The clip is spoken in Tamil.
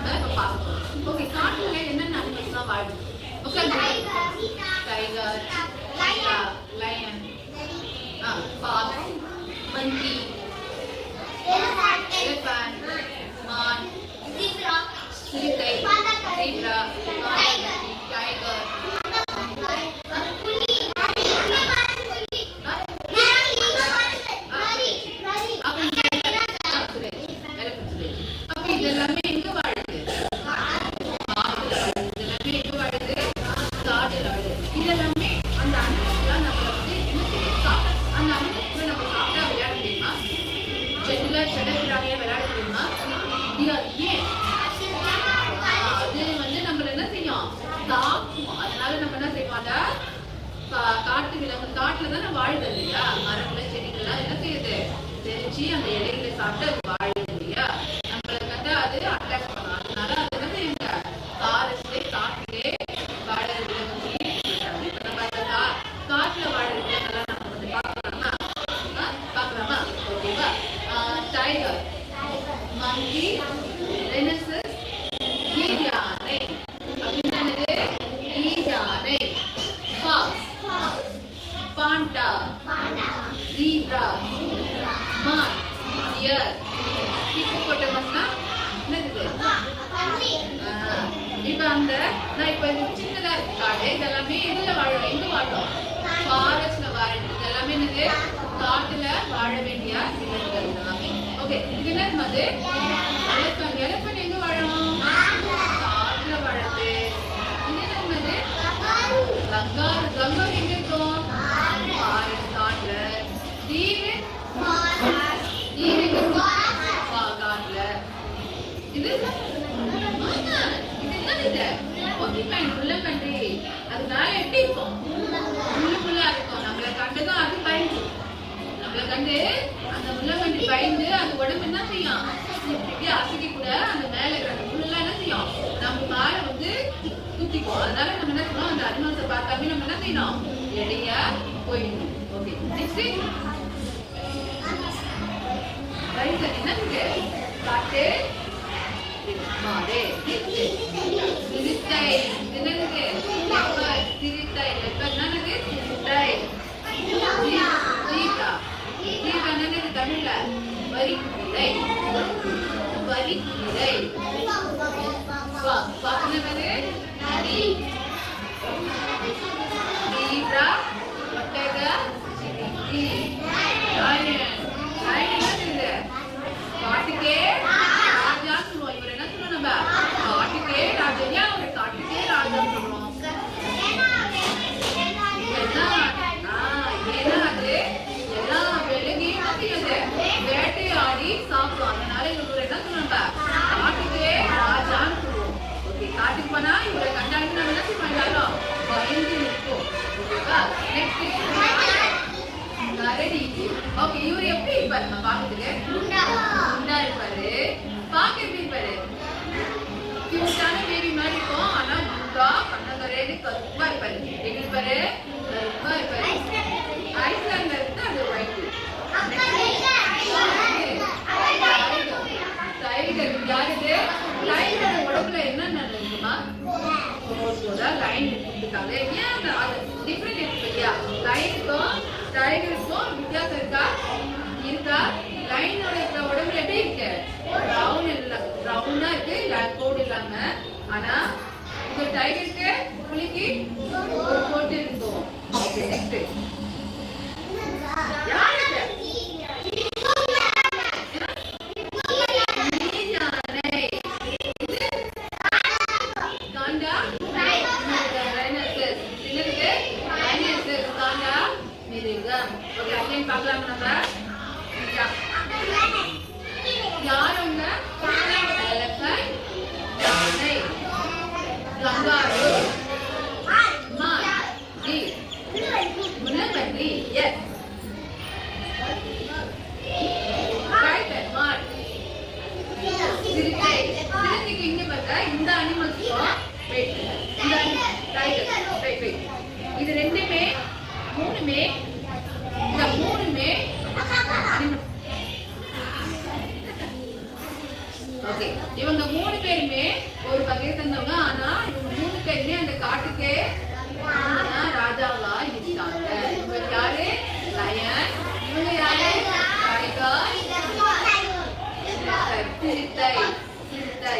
நம்ம இப்ப பார்க்கணும். ஓகே, காட்டுல என்னென்ன அனிமல்ஸ் தான் வாழுது? ஓகே, டைகர், லயன், ஃபாக்ஸ், மங்கி, எலிஃபண்ட், மான், சிறுத்தை, ஜீப்ரா, டைகர், இதெல்லாமே எங்க வாழுது? இதெல்லாமே அந்த அனிமல்ஸ்லாம் நம்ம வந்து என்ன செய்யணும்? அந்த அனிமல்ஸ்ல நம்ம சாப்பிட்டா விளையாட முடியுமா? செடில செடப்பிடாமையா விளையாட முடியுமா? முடியாது. ஏன்? அது வந்து நம்மள என்ன செய்யும்? தாக்கும். அதனால நம்ம என்ன செய்வோம்? காட்டு விலங்கு காட்டுல தானே வாழுது இல்லையா? மரங்கள் செடிகள்லாம் என்ன செய்யுது? தெரிச்சு அந்த இலைகளை சாப்பிட்டு அது வாழுது இல்லையா? நம்மளுக்கு வந்து அது அட்டாக் பண்ணும். அதனால அது என்ன செய்யுங்க? காட்டிலே வாழ விலங்கு காட்டுல வாழ விலங்கெல்லாம் நம்ம வந்து பார்க்கலாமா? ஓகேவா? டைகர், மங்கி, ரைனோசரஸ், யானை அப்படின்றது யானை, ஃபாக்ஸ், பாண்டா, ஜீப்ரா, மான், டியர், ஹிப்போபோட்டமஸ்னா என்னது? இப்ப அந்த நான் இப்ப சின்னதா இருக்கு காடு, இதெல்லாமே எதுல வாழும்? எங்க வாழும்? ஃபாரஸ்ட்ல வாழுது. இதெல்லாமே என்னது? காட்டுல வாழ வேண்டிய விலங்குகள் எல்லாமே. ஓகே, இது என்னது? எலிஃபண்ட். எலிஃபண்ட் எங்க வாழும்? காட்டுல வாழுது. இது என்னது? கங்காரு. கங்காரு எங்க இருக்கும்? ஃபாரஸ்ட் காட்டுல. தீவு காட்டுல. இது அது மேல எப்படி இருக்கும்? முள்ளுக்குள்ளா இருக்கும். நம்மள கண்டுதான் அது பயந்து, நம்மள கண்டு அந்த முள்ளங்கண்டி பயந்து அது உடம்பு என்ன செய்யும்? இப்படி அசைக்க கூட அந்த மேல இருக்கிற முள்ளெல்லாம் என்ன செய்யும்? நம்ம மேல வந்து குத்திக்கும். அதனால நம்ம என்ன செய்யணும்? அந்த அனிமல்ஸை பார்த்தாமே நம்ம என்ன செய்யணும்? எடைய போயிடணும். ஓகே, நெக்ஸ்ட் ரைசன் என்னது? காட்டு மாடு, சிறுத்தை. என்னது? லெப்பர்ட். சிறுத்தை. லெப்பர்ட்னா என்னது? சிறுத்தை. ஜீப்ரா. ஜீப்ரா என்னது தமிழ்ல? வரிக்குதிரை. வரிக்குதிரை. ஃபாக்ஸ் என்னது? நரி. ஜீப்ரா, ஒட்டகம், லயன். லயன் என்னது? காட்டுக்கே ராஜா சொல்லுவோம். இவர் என்ன சொல்லுவோம்? நம்ம காட்டுக்கே ராஜா. ஏன் ஒரு காட்டுக்கே ராஜா சொல்லுவோம்? ஏன்னா அது எல்லா விலங்கையும் வேட்டையாடி சாப்பிடும். அதனால இவங்க என்ன சொல்லுவாங்க? காட்டுக்கே ராஜான்னு சொல்லுவோம். ஓகே, காட்டுக்கு போனா இவரை கண்டாலுமே நம்ம என்ன செய்வோம்? பயந்து நிற்போம். ஓகேவா? நெக்ஸ்ட் கரடி. ஓகே, இவர் எப்படி இருப்பாரு? நம்ம பாக்கிறதுக்கு குண்டா இருப்பாரு. பாக்க எப்படி இருப்பாரு? கியூட்டான பேபி மாதிரி இருக்கும். ஆனா குண்டா கண்ணங்கரேன்னு கருப்பா இருப்பாரு. எப்படி இருப்பாரு? கருப்பா இருப்பாரு. ஐஸ்லாண்ட்ல இருந்து அது ஒயிட். டைகர். யாருது? டைகரோட உடம்புல என்னென்ன இருக்குமா? லைன் இருக்காங்க. ஏன் அது டிஃபரெண்ட் இருக்கு இல்லையா? லைனுக்கும் டைகருக்கும் வித்தியாசம் இருக்கா? லைனோட உடம்புல எப்படி இருக்கு? ரவுண்டா இருக்கு, கோடு இல்லாம. ஆனா இந்த டைகருக்கு புலிக்கு ஒரு கோட்டு இருக்கும். ஓகே, நெக்ஸ்ட் யாருக்கு? யாருங்க? முள்ளம்பன்றி. எஸ், சிறுத்தை. சிறுத்தைக்கு இங்க பார்த்தா இந்த அனிமல்ஸும் இது ரெண்டுமே மூணுமே இந்த மூணுமே ஓகே, இவங்க 3 பேருமே ஒரு வகையை தந்தவங்க. ஆனா இவங்க 3 பேருமே அந்த காட்டுக்கே ராஜாவா இருக்காங்க. இவங்க யாரு? லயன். இவங்க யாரு? டைகர். சிறுத்தை. சிறுத்தை.